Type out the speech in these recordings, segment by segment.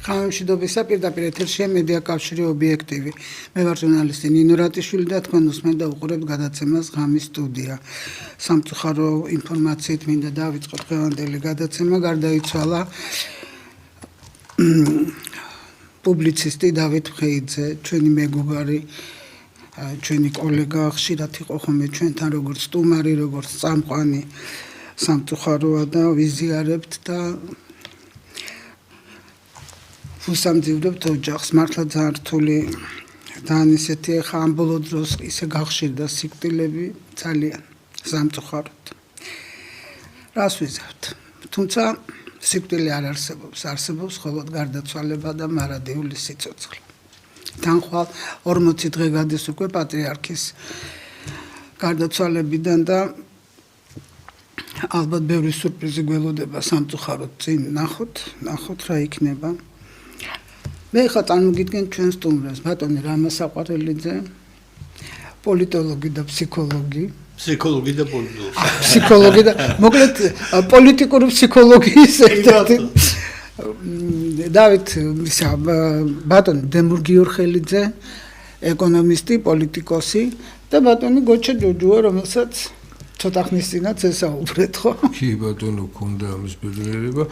ხამემშვიდობისა პირდაპირ ეთერშია მედია კავშირი ობიექტივი. მე ვარ ჟურნალისტი ნინო რატიშვილი და თქვენ უსმენთ და უყურებთ გადაცემას ღამის სტუდია. სამწუხარო ინფორმაციით მინდა დავიწყოთ დღევანდელი გადაცემა. გარდაიცვალა პუბლიცისტი დავით ხეიძე, ჩვენი მეგობარი, ჩვენი კოლეგა, ხშირად იყო ხოლმე ჩვენთან როგორც სტუმარი, როგორც წამყვანი. სამწუხაროა და ვიზიარებთ და უსამძიმებლობთ ოჯახს. მართლა ძალიან რთული და ისეთი ხა ამ ბოლო დროს ისე გახშირდა სიკვდილები ძალიან სამწუხაროდ. რას ვიზავთ? თუმცა სიკვდილი არ არსებობს, არსებობს მხოლოდ გარდაცვალება და მარადიული სიცოცხლე. თანხვალ 40 დღე გადის უკვე პატრიარქის გარდაცვალებიდან და ალბათ ბევრი სურპრიზი გველოდება სამწუხაროდ წინ ნახოთ რა იქნება. მე ხა წარმოგიდგენ ჩვენ სტუმრებს, ბატონი რამა საყვარელიძე, პოლიტოლოგი და ფსიქოლოგი. ფსიქოლოგი და პოლიტოლოგი. ფსიქოლოგი და მოკლედ პოლიტიკური ფსიქოლოგიის ერთ-ერთი დავით ბატონი დემურ გიორხელიძე, ეკონომისტი, პოლიტიკოსი და ბატონი გოჩა ჯოჯოა, რომელსაც ცოტა ხნის წინაც ესაუბრეთ, ხო? კი, ბატონო, ქონდა ამის ბედნიერება.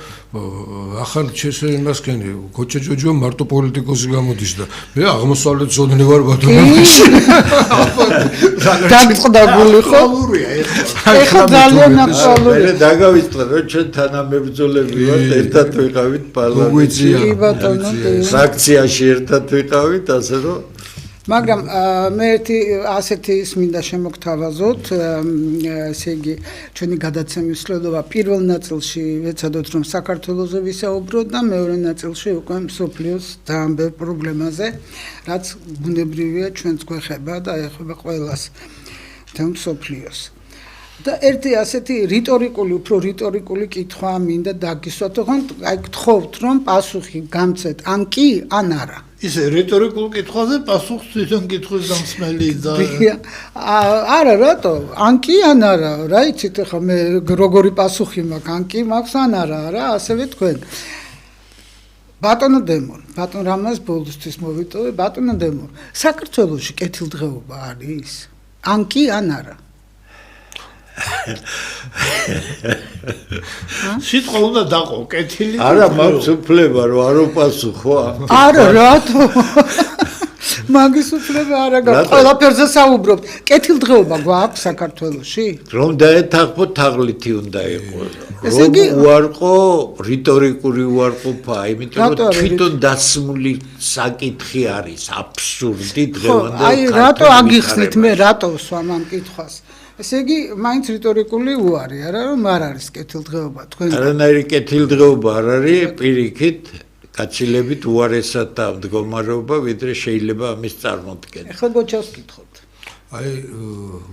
ახალ შესაძლებელი გოჩა ჯოჯოა მარტო პოლიტიკოსი გამოდის და მე აღმოსავლეთ ზონე ვარ, ბატონო. დაგწყდა გული, ხო? ეხლა ძალიან აქტუალურია. მე დაგავიწყდა, რომ ჩვენ თანამებრძოლები ვართ, ერთად ვიყავით პარლამენტში. კი, ბატონო. ფრაქციაში ერთად ვიყავით, ასე რომ მაგრამ მე ასეთი ის მინდა შემოგთავაზოთ, ესე იგი ჩვენი გადაცემის სრულობა პირველ ნაწილში ვეცადოთ რომ საქართველოზე ვისაუბროთ და მეორე ნაწილში უკვე მსოფლიოს ძალიან ბევრ პრობლემაზე, რაც ბუნებრივია ჩვენს გვეხება და ეხება ყველას თემ მსოფლიოს. და ერთი ასეთი უფრო რიტორიკული კითხვა მინდა დაგისვათ, ხომ აი გთხოვთ რომ პასუხი გამცეთ ან კი ან არა. ისე რიტორიკულ კითხვაზე პასუხს თვითონ კითხვის დამსმელი და არა რატო? ან კი ან არა, რა იცით ახლა მე როგორი პასუხი მაქვს, ან კი მაქვს ან არა, რა, ასევე თქვენ. ბატონო დემონ, ბატონ რამას ბოლოსთვის მოვიტოვე, ბატონო დემონ. საქართველოში კეთილდღეობა არის? ან კი ან არა? სიტყვა უნდა დაყო, კეთილი. არა, მაქვს უფლება რომ არ უპასუხო. არა, რატო? მაგის უფლება არ აქვს. ყველაფერზე საუბრობთ. კეთილდღეობა გვაქვს საქართველოში? რომ დაეთანხმო თაღლითი უნდა იყოს. რომ უარყო რიტორიკული უარყოფა, იმიტომ რომ თვითონ დასმული საკითხი არის, აბსურდი დღევანდელ. აი, რატო აგიხსნით მე რატო ვსვამ ამ კითხვას? ესე იგი, მაინც რიტორიკული უარი, არა რომ არ არის კეთილდღეობა თქვენ. არანაირი კეთილდღეობა არ არის, პირიქით, გაცილებით უარესად და მდგომარეობა, ვიდრე შეიძლება ამის წარმოდგენა. ეხლა გოჩას კითხოთ. აი,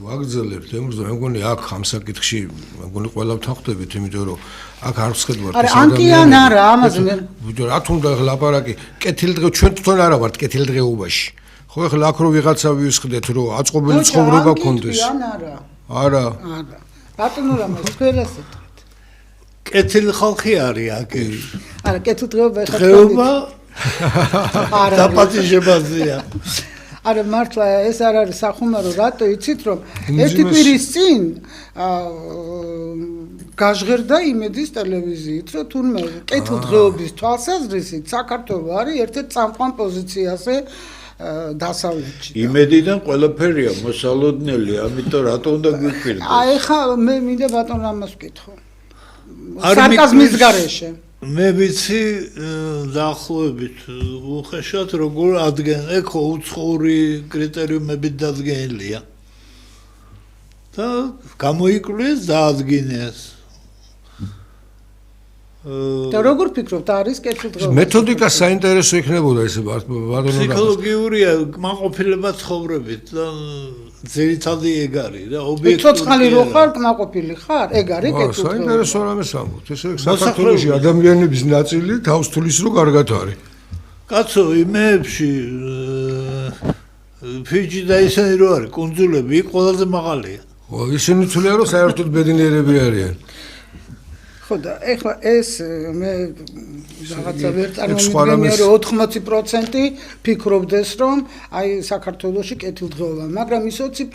ვაგრძელებთ ემრს და მე მგონი აქ ამ საკითხში, მე მგონი ყველა ვთანხმდებით, იმიტომ რომ აქ არ ვსხედავთ ეს ადამიანი. არა, ანკი ან არა, ამაზე მე. ბიჭო, რა თუნდა ლაპარაკი, კეთილდღეობა, ჩვენ თვითონ არა ვართ კეთილდღეობაში. ხო, ეხლა აქ რო ვიღაცა ვისხდეთ, რომ აწყობილი ცხოვრება გქონდეს. არა. არა. ბატონო რამას თქვენ ასეთით. კეთილი ხალხი არის აქ. არა, კეთილდღეობა ეხლა დღეობა დაპატიჟებაზეა. არა, მართლა ეს არ არის სახუმარო, რატო იცით რომ ერთი კვირის წინ გაჟღერდა იმედის ტელევიზიით, რომ თურმე კეთილდღეობის თვალსაზრისით საქართველო არის ერთ-ერთ წამყვან პოზიციაზე დასავლეთში. იმედიდან ყველაფერია მოსალოდნელი, ამიტომ რატო უნდა გვიკვირდეს? აი ხა მე მინდა ბატონ რამას ვკითხო. სარკაზმის გარეშე. მე ვიცი დაახლოებით უხეშად როგორ ადგენენ, ეხო უცხოური კრიტერიუმებით დადგენილია. და გამოიკვლიეს და ადგენეს. და როგორ ფიქრობთ არის კეთილდღეობა? მეთოდიკა საინტერესო იქნებოდა ესე ბატონო. ფსიქოლოგიურია კმაყოფილება ცხოვრებით და ძირითადი ეგ არის და ობიექტური. ცოცხალი რო ხარ, კმაყოფილი ხარ? ეგ არის კეთილდღეობა. საინტერესო რამეს ამბობთ. ესე საქართველოში ადამიანების ნაწილი თავს თulis რო კარგად არის. კაცო, იმეებში ფიჯი და ისინი რო არის, კუნძულები ყველაზე მაღალია. ხო, ისინი თვლიან რომ საერთოდ ბედნიერები არიან. ხო, ხო და ეხლა ეს მე რაღაცა ვერ წარმოვიდგენია რომ 80% ფიქრობდეს რომ აი საქართველოში კეთილდღეობა, მაგრამ ის 20%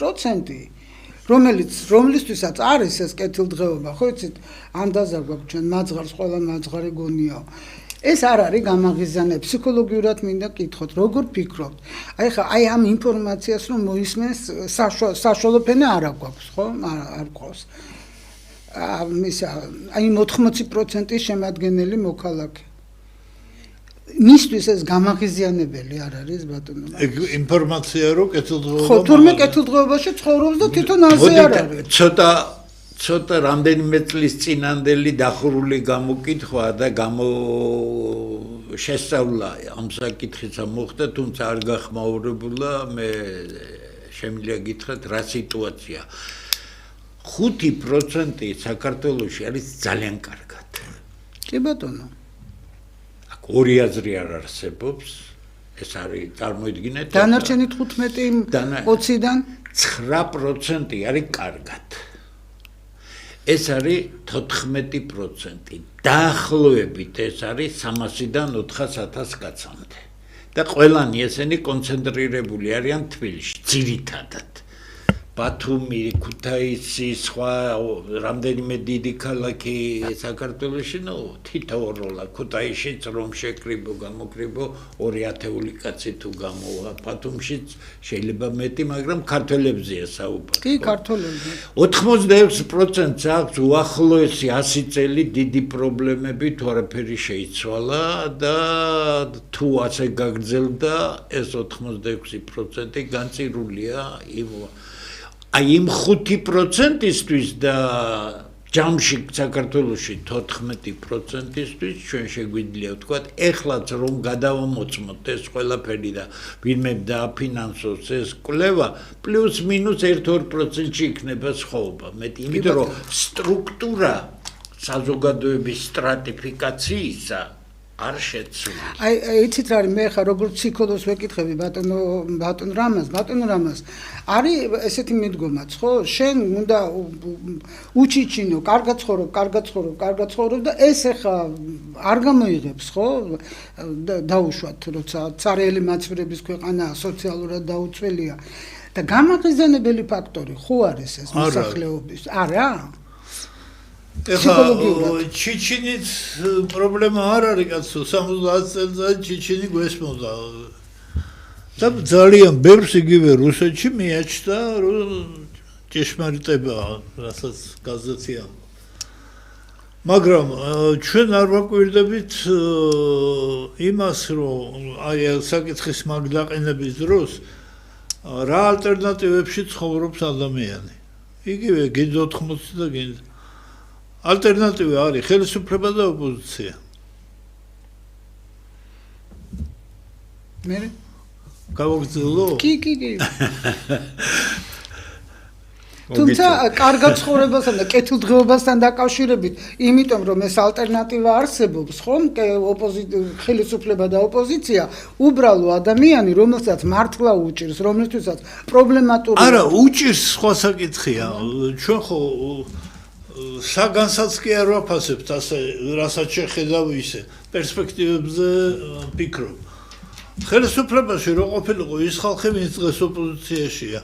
რომლისთვისაც არის ეს კეთილდღეობა, ხო იცით, ანდაზა გვაქვს ჩვენ მაძღარს ყველა მაძღარი გონიო. ეს არ არის გამაღიზიანება, ფსიქოლოგიურად მინდა კითხოთ, როგორ ფიქრობთ? აი ხა აი ამ ინფორმაციას რომ მოისმენს საშუალო ფენა არ აქვს, ხო? არ ყავს. აი 80% შემადგენელი მოქალაქე. მისთვის ეს გამაღიზიანებელი არ არის ბატონო. ეგ ინფორმაცია რომ კეთილდღეობა. ხო, თურმე კეთილდღეობაში ცხოვრობს და თვითონ აზე არ არის. ცოტა რამდენიმე წლის წინანდელი დახურული გამოკითხვა და შესწავლა ამ საკითხისა მოხდა, თუმცა არ გახმაურებულა, მე შემიძლია გითხრათ რა სიტუაცია. 5% საქართველოში არის ძალიან კარგად. კი ბატონო. აქ ორი აზრი არ არსებობს. ეს არის წარმოიდგინეთ. დანარჩენი 15-20-დან 9% არის კარგად. ეს არის 14%. დაახლოებით ეს არის 300-დან 400,000 კაცამდე. და ყველანი ესენი კონცენტრირებული არიან თბილისში, ძირითადად. ბათუმი, ქუთაისი, სხვა რამდენიმე დიდი ქალაქი საქართველოში, თითოეულ ქუთაისშიც რომ შეკრიბო, გამოკრიბო 2,000 კაცი თუ გამოვა. ბათუმშიც შეიძლება მეტი, მაგრამ ქართველებზეა საუბარი. კი, ქართველებზე. 86%-ს აქვს უახლოესი 100 წელი დიდი პრობლემები, თუ არაფერი შეიცვალა და თუ ასე გაგრძელდა, ეს 86% განწირულია აი იმ 5%-ისთვის და ჯამში საქართველოში 14%-ისთვის ჩვენ შეგვიძლია ვთქვათ, ეხლაც რომ გადავამოწმოთ ეს ყველაფერი და ვინმე დააფინანსოს ეს კვლევა, პლუს მინუს 1-2%-ში იქნება სხვაობა. მეტი, იმიტომ რომ სტრუქტურა საზოგადოების სტრატიფიკაციისა არ შეცვლა. აი იცით რა არის, მე ხა როგორც ფსიქოლოგს ვეკითხები ბატონ რამას, არის ესეთი მიდგომაც, ხო? შენ უნდა უჩიჩინო, კარგად ცხოვრობ და ეს ხა არ გამოიღებს, ხო? დაუშვათ, როცა ცარიელი მაცვირების ქვეყანაა, სოციალურად დაუცველია და გამაღიზიანებელი ფაქტორი ხო არის ეს მოსახლეობის? არა? ეხლა ჩიჩინით პრობლემა არ არის კაცო, 70 წელიწად ჩიჩინი გვესმოდა. და ძალიან ბევრს იგივე რუსეთში მიაჩნდა, რომ ჭეშმარიტებაა, რასაც გაზეთია. მაგრამ ჩვენ არ ვაკვირდებით იმას, რომ აი საკითხის მაგდაყენების დროს რა ალტერნატივებში ცხოვრობს ადამიანი. იგივე გინდა 80 და გინდა ალტერნატივა არის ხელისუფლება და ოპოზიცია. მე გავაგრძელო? კი. თუმცა კარგად ცხოვრებასთან და კეთილდღეობასთან დაკავშირებით, იმიტომ რომ ეს ალტერნატივა არსებობს, ხომ? ხელისუფლება და ოპოზიცია, უბრალო ადამიანი, რომელსაც მართლა უჭირს, რომელთვისაც პრობლემატური არა, უჭირს სხვა საკითხია. ჩვენ ხო საგანსაც კი არ ვაფასებთ ასე, რასაც შეხედავ ისე, პერსპექტივებზე ფიქრობ. ხელისუფლებაში რო ყოფილიყო ის ხალხი, ვინც დღეს ოპოზიციაშია.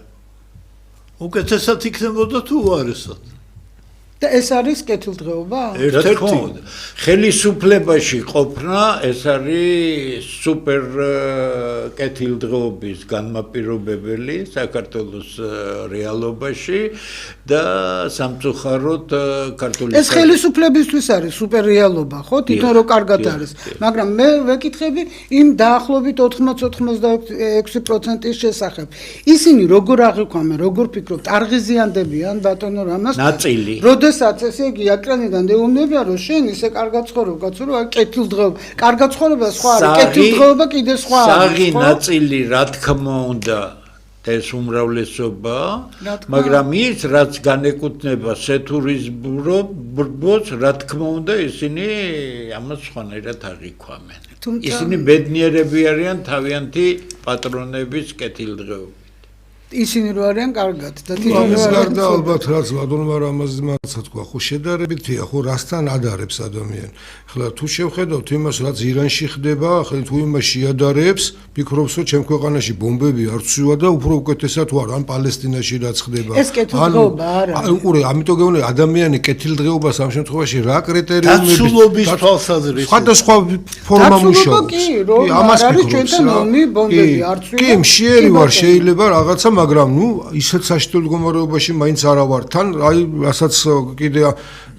უკეთესად იქნებოდა თუ უარესად. და ეს არის კეთილდღეობა? ერთ-ერთი ხელისუფლებაში ყოფნა ეს არის სუპერ კეთილდღეობის განმაპირობებელი საქართველოს რეალობაში და სამწუხაროდ ქართული ეს ხელისუფლებისთვის არის სუპერ რეალობა, ხო? თვითონ რო კარგად არის. მაგრამ მე ვეკითხები იმ დაახლოებით 80-86%-ის შესახებ. ისინი როგორ აღიქვამენ, როგორ ფიქრობთ, არღიზიანდებიან ბატონო რამას? ნაწილი. როდესაც ესე იგი აკრანიდან ეუბნებია რომ შენ ისე კარგად ცხოვრობ, კაცო, რომ აი კეთილდღეობა, კარგად ცხოვრება სხვა არის, კეთილდღეობა კიდე სხვა არის. საღი ნაწილი რა თქმა უნდა და ეს უმრავლესობა, მაგრამ ის რაც განეკუთვნება სეთურიზმურობას, რა თქმა უნდა ისინი ამას სხვანაირად აღიქვამენ. ისინი ბედნიერები არიან თავიანთი პატრონების კეთილდღეობით. ისინი რო არიან კარგად და ამის გარდა ალბათ რაც ლადონმა რამაზმაც თქვა, ხო შედარებითია, ხო რასთან ადარებს ადამიანი. ხლა თუ შევხედავთ იმას, რაც ირანში ხდება, ხლა თუ იმას შეადარებს, ფიქრობს, რომ ჩემ ქვეყანაში ბომბები არ ცვივა და უფრო უკეთესად ვარ, ან პალესტინაში რაც ხდება. ეს კეთილდღეობა არა. უყურე, ამიტომ გეუბნები, ადამიანი კეთილდღეობას ამ შემთხვევაში რა კრიტერიუმები დაცულობის თვალსაზრისით. სხვადასხვა ფორმა დაცულობა კი, რომ არ არის ჩვენთან ომი, ბომბები არ ცვივა. კი, მშიერი ვარ, შეიძლება რაღაცა, მაგრამ ნუ ისეთ საშინელ მდგომარეობაში მაინც არა ვარ თან, აი, რასაც კიდე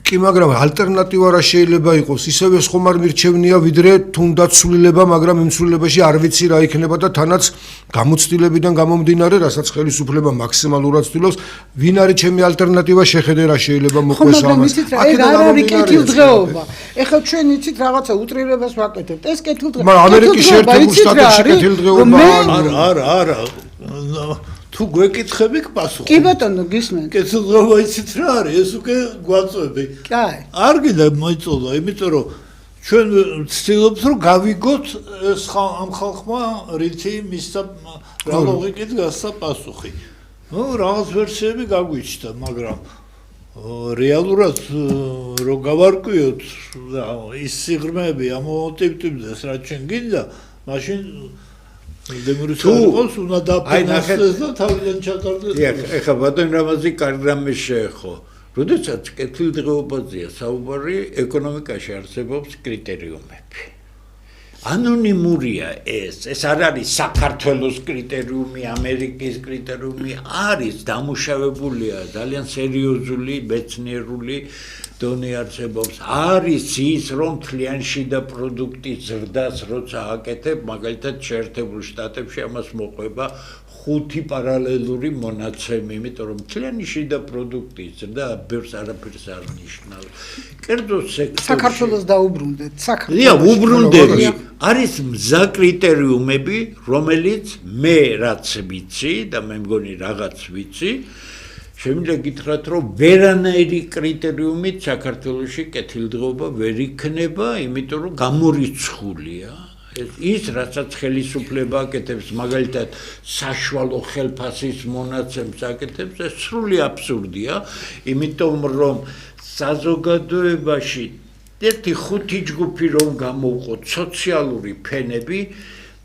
კი, მაგრამ ალტერნატივა რა შეიძლება იყოს? ისევე ხომ არ მირჩევნია, ვიდრე თუნდაც ცვლილება, მაგრამ იმ ცვლილებაში არ ვიცი რა იქნება და თანაც გამოცდილებიდან გამომდინარე, რასაც ხელისუფლება მაქსიმალურად ცდილობს, ვინ არის ჩემი ალტერნატივა, შეხედე რა შეიძლება მოყვეს ამას. აქ არ არის კეთილდღეობა. ეხლა ჩვენ იცით რაღაცა უტრირებას ვაკეთებთ. ეს კეთილდღეობა. მაგრამ ამერიკის შეერთებულ შტატებში კეთილდღეობა არა. თუ გვეკითხები პასუხი. კი ბატონო, გისმენთ. კეთილდღეობა იცით რა არის? ეს უკვე გვაწვევი. კაი. არ გინდა მოიწოდო, იმიტომ რომ ჩვენ ვცდილობთ რომ გავიგოთ ამ ხალხმა რითი მისცა რა ლოგიკით გასცა პასუხი. ნუ რაღაც ვერსიები გაგვიჩნდა, მაგრამ რეალურად რომ გავარკვიოთ ის სიღრმეები ამ მოტივებს რაც ჩვენ გინდა, მაშინ დემონსტრაციას უნდა დაფინანსდეს და თავიდან ჩატარდეს. ეხლა ბატონ რამაზი კარგი რამე შეეხო. როდესაც კეთილდღეობაზეა საუბარი, ეკონომიკაში არსებობს კრიტერიუმები. ანონიმურია ეს არ არის საქართველოს კრიტერიუმი, ამერიკის კრიტერიუმი, არის დამუშავებულია ძალიან სერიოზული, მეცნიერული დონე არსებობს. არის ის, რომ თლიანში და პროდუქტის ზრდას როცა აკეთებ, მაგალითად შეერთებულ შტატებში ამას მოყვება 5 პარალელური მონაცემი, იმიტომ რომ თლიანი შიდა პროდუქტის ზრდა ბევრს არაფერს არ ნიშნავს. კერძო სექტორში საქართველოს დაუბრუნდეთ, საქართველოს. უბრუნდები. არის მზა კრიტერიუმები, რომელიც მე რაც ვიცი და მე მგონი რაღაც ვიცი, შემიძლია გითხრათ, რომ ვერანაირი კრიტერიუმით საქართველოში კეთილდღეობა ვერ იქნება, იმიტომ რომ გამორიცხულია. ის რასაც ხელისუფლება აკეთებს, მაგალითად საშუალო ხელფასის მონაცემს აკეთებს, ეს სრული აბსურდია, იმიტომ რომ საზოგადოებაში ერთი 5 ჯგუფი რომ გამოვყოთ სოციალური ფენები,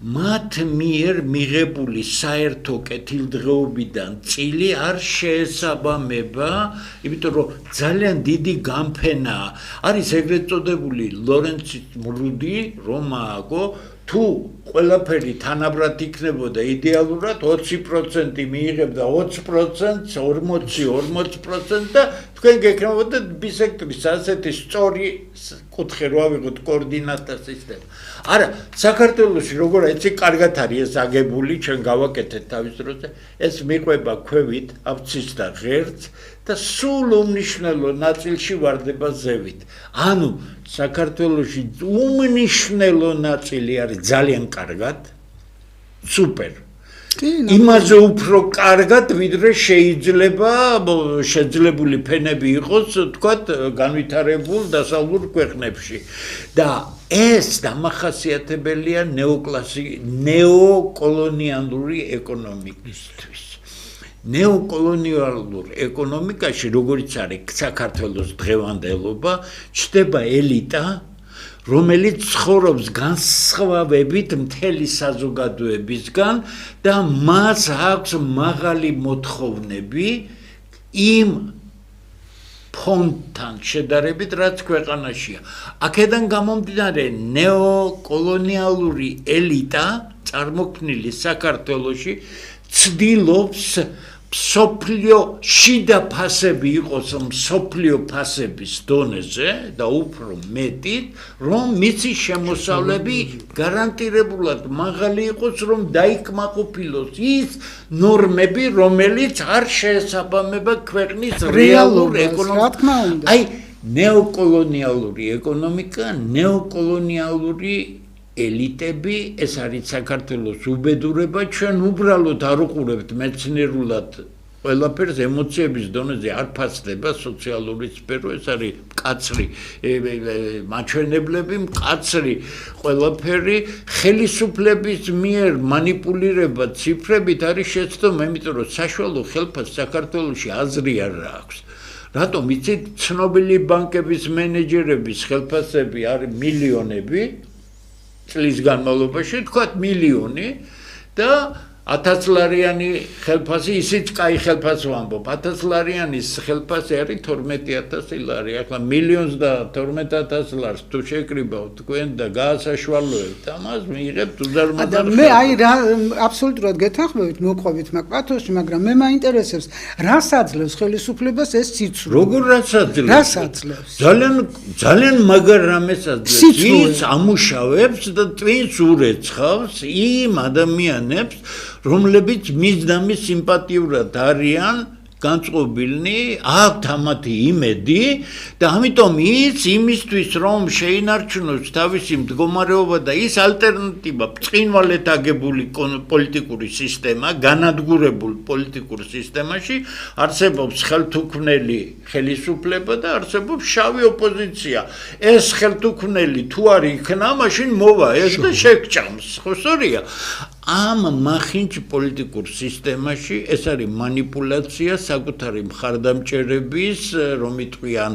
მათ მიერ მიღებული საერთო კეთილდღეობიდან წილი არ შეესაბამება, იმიტომ რომ ძალიან დიდი გამფენაა. არის ეგრეთ წოდებული ლორენცის მრუდი, რომ ააგო, თუ ყველაფერი თანაბრად იქნებოდა იდეალურად 20% მიიღებდა 20%, 40% და თქვენ გეკნებოდა ბისექტრის ასეთი სწორი კუთხე რო ავიღოთ კოორდინატა სისტემა. არა, საქართველოში როგორ ეცი კარგად არის ეს აგებული, ჩვენ გავაკეთეთ თავის დროზე, ეს მიყვება ქვევით, აბცის და ღერც და სულ უმნიშვნელო ნაწილში ვარდება ზევით. ანუ საქართველოში უმნიშვნელო ნაწილი არის ძალიან კარგად, სუპერ. იმაზე უფრო კარგად, ვიდრე შეიძლება შეძლებული ფენები იყოს, თქვათ, განვითარებულ დასავლურ ქვეყნებში. და ეს დამახასიათებელია ნეოკოლონიალური ეკონომიკისთვის. ნეოკოლონიალურ ეკონომიკაში, როგორც არის საქართველოს დღევანდელობა, ჩნდება ელიტა, რომელიც ცხოვრობს განსხვავებით მთელი საზოგადოებისგან და მას აქვს მაღალი მოთხოვნები იმ ფონდთან შედარებით, რაც ქვეყანაშია. აქედან გამომდინარე, ნეოკოლონიალური ელიტა წარმოქმნილი საქართველოში ცდილობს მსოფლიო შიდა ფასები იყოს მსოფლიო ფასების დონეზე და უფრო მეტით, რომ მიცი შემოსავლები გარანტირებულად მაღალი იყოს, რომ დაიკმაყოფილოს ის ნორმები, რომელიც არ შეესაბამება ქვეყნის რეალურ ეკონომიკას. აი, ნეოკოლონიალური ეკონომიკა, ნეოკოლონიალური ელიტები, ეს არის საქართველოს უბედურება, ჩვენ უბრალოდ არ უყურებთ მეცნიერულად ყველაფერს ემოციების დონეზე არ ფასდება სოციალური სფერო, ეს არის მკაცრი მაჩვენებლები, მკაცრი ყველაფერი ხელისუფლების მიერ მანიპულირება ციფრებით არის შეცდომა, იმიტომ რომ საშუალო ხელფასს საქართველოში აზრი არ აქვს. რატომ იცით, ცნობილი ბანკების მენეჯერების ხელფასები არის მილიონები წლის განმავლობაში, თქვათ მილიონი და 1000-ლარიანი ხელფასი, ისიც კაი ხელფასი ვამბობ, 1000-ლარიანის ხელფასი არის 12000 ლარი. ახლა მილიონს და 12000 ლარს თუ შეკრიბავთ თქვენ და გაასაშვალოებთ, ამას მიიღებთ უზარმაზარ. მე აი რა აბსოლუტურად გეთანხმებით, მოყვებით მაგ პათოსში, მაგრამ მე მაინტერესებს, რას აძლევს ხელისუფლებას ეს ციცრუ? როგორ რას აძლევს? რას აძლევს? ძალიან მაგარ რამეს აძლევს. ის ამუშავებს და twins ურეცხავს იმ ადამიანებს, რომლებიც მისდამი სიმპათიურად არიან განწყობილნი, აქვთ ამათი იმედი და ამიტომ ის იმისთვის რომ შეინარჩუნოს თავისი მდგომარეობა და ის ალტერნატივა ბრწყინვალედ აგებული პოლიტიკური სისტემა, განადგურებულ პოლიტიკურ სისტემაში არსებობს ხელთუქმნელი ხელისუფლება და არსებობს შავი ოპოზიცია. ეს ხელთუქმნელი თუ არ იქნა, მაშინ მოვა ეს და შეგჭამს, ხო სწორია? ამ მახინჯ პოლიტიკურ სისტემაში ეს არის манипуляция საკუთარი მხარდამჭერების, რომ იტყვიან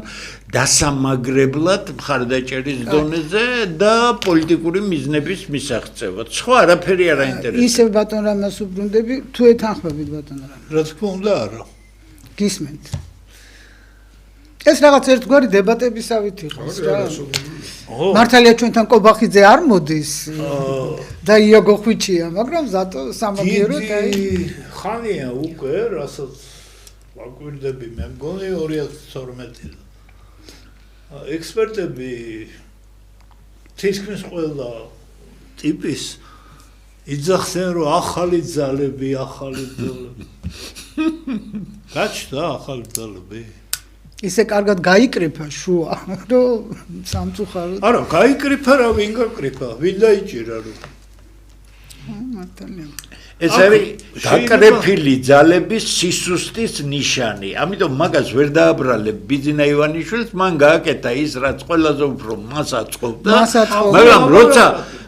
დასამაგრებლად მხარდაჭერის დონეზე და პოლიტიკური მიზნების მისაღწევად. სხვა არაფერი არ აინტერესებს. ისევ ბატონ რამას უბრუნდები, თუ ეთანხმებით ბატონ რამ. რა თქმა უნდა, არა. გისმენთ. ეს რაღაც ერთგვარი დებატებისავით იყოს რა. მართალია ჩვენთან კობახიძე არ მოდის და იოგო ხვიჩია, მაგრამ ზატო სამაგიეროდ აი ხანია უკვე, რასაც ვაკვირდები, მე მგონი 2012-დან. ექსპერტები თითქმის ყველა ტიპის იძახდნენ, რომ ახალი ძალები. გაჩნდა ახალი ძალები? ისე კარგად გაიკრიფა შუა, რომ სამწუხაროდ. არა, გაიკრიფა რა, ვინ გაკრიფა? ვინ დაიჭირა რომ? მართალია. ეს არის გაკრეფილი ძალების სისუსტის ნიშანი. ამიტომ მაგას ვერ დააბრალებ ბიძინა ივანიშვილს, მან გააკეთა ის, რაც ყველაზე უფრო მას აწყობდა. მაგრამ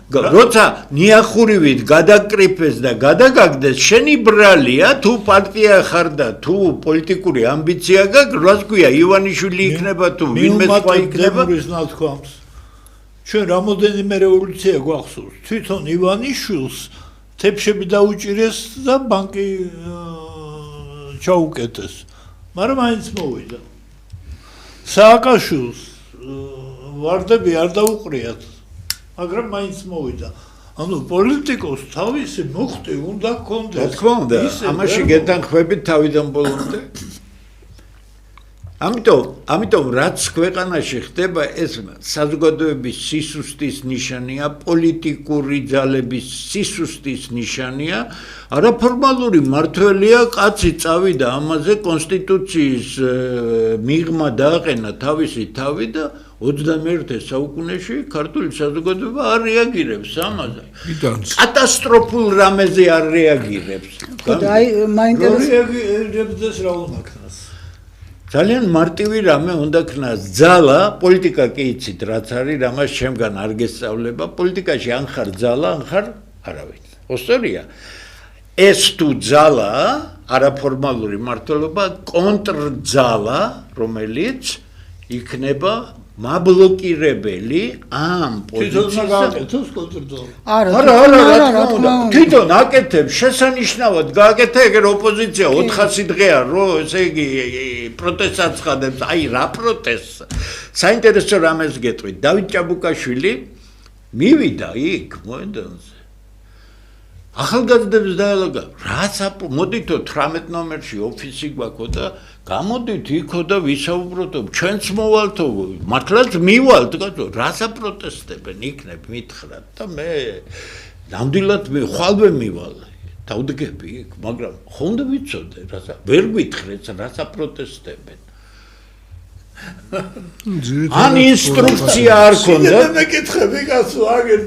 როცა ნიახურივით გადაკრიფეს და გადაგაგდეს, შენი ბრალია, თუ პარტია ხარ და თუ პოლიტიკური ამბიცია გაქვს, რას გვია ივანიშვილი იქნება თუ ვინმე სხვა იქნება? ნათქვამს. ჩვენ რამოდენიმე რევოლუცია გვახსოვს. თვითონ ივანიშვილს თეფშები დაუჭირეს და ბანკი ჩაუკეტეს. მაგრამ მაინც მოვიდა. სააკაშვილს ვარდები არ დაუყრიათ. მაგრამ მაინც მოვიდა. ანუ პოლიტიკოს თავისი მუხტი უნდა ჰქონდეს. რა თქმა უნდა, ამაში გეთანხმებით თავიდან ბოლომდე. ამიტომ რაც ქვეყანაში ხდება, ეს საზოგადოების სისუსტის ნიშანია, პოლიტიკური ძალების სისუსტის ნიშანია, არაფორმალური მმართველია, კაცი წავიდა ამაზე კონსტიტუციის მიღმა დააყენა თავისი თავი და 21 საუკუნეში ქართული საზოგადოება არ რეაგირებს ამაზე. კატასტროფულ რამეზე არ რეაგირებს. და აი მაინტერესებს რეაგირებს რა უნდა ქნას. ძალიან მარტივი რამე უნდა ქნას. ძალა, პოლიტიკა კი იცით რაც არის, რამას შემგან არ გესწავლება. პოლიტიკაში ან ხარ ძალა, ან ხარ არავინ. ხო სწორია? ეს თუ ძალა, არაფორმალური მმართველობა, კონტრძალა, რომელიც იქნება მაბლოკირებელი ამ პოზიციას კონტრძალა. არა, თვითონ აკეთებს, შესანიშნავად გააკეთა, ეგრე ოპოზიცია 400 დღეა, რომ ესე იგი პროტესტს აცხადებს, აი რა პროტესტს. საინტერესო რამეს გეტყვით, დავით ჭაბუკაშვილი მივიდა იქ მოედანზე. ახალგაზრდებს დაელაგა, რაც მოდითო 18 ნომერში ოფისი გვაქვს და გამოდით იქო და ვისაუბროთ, ჩვენც მოვალთო, მართლაც მივალთ, კაცო, რას აპროტესტებენ იქნებ მითხრათ და მე ნამდვილად ხვალვე მივალ. დავდგები იქ, მაგრამ ხონდა ვიცოდე, რას ვერ გითხრეთ, რას აპროტესტებენ. ან ინსტრუქცია არ ქონდა? მე მეკითხები კაცო, აგერ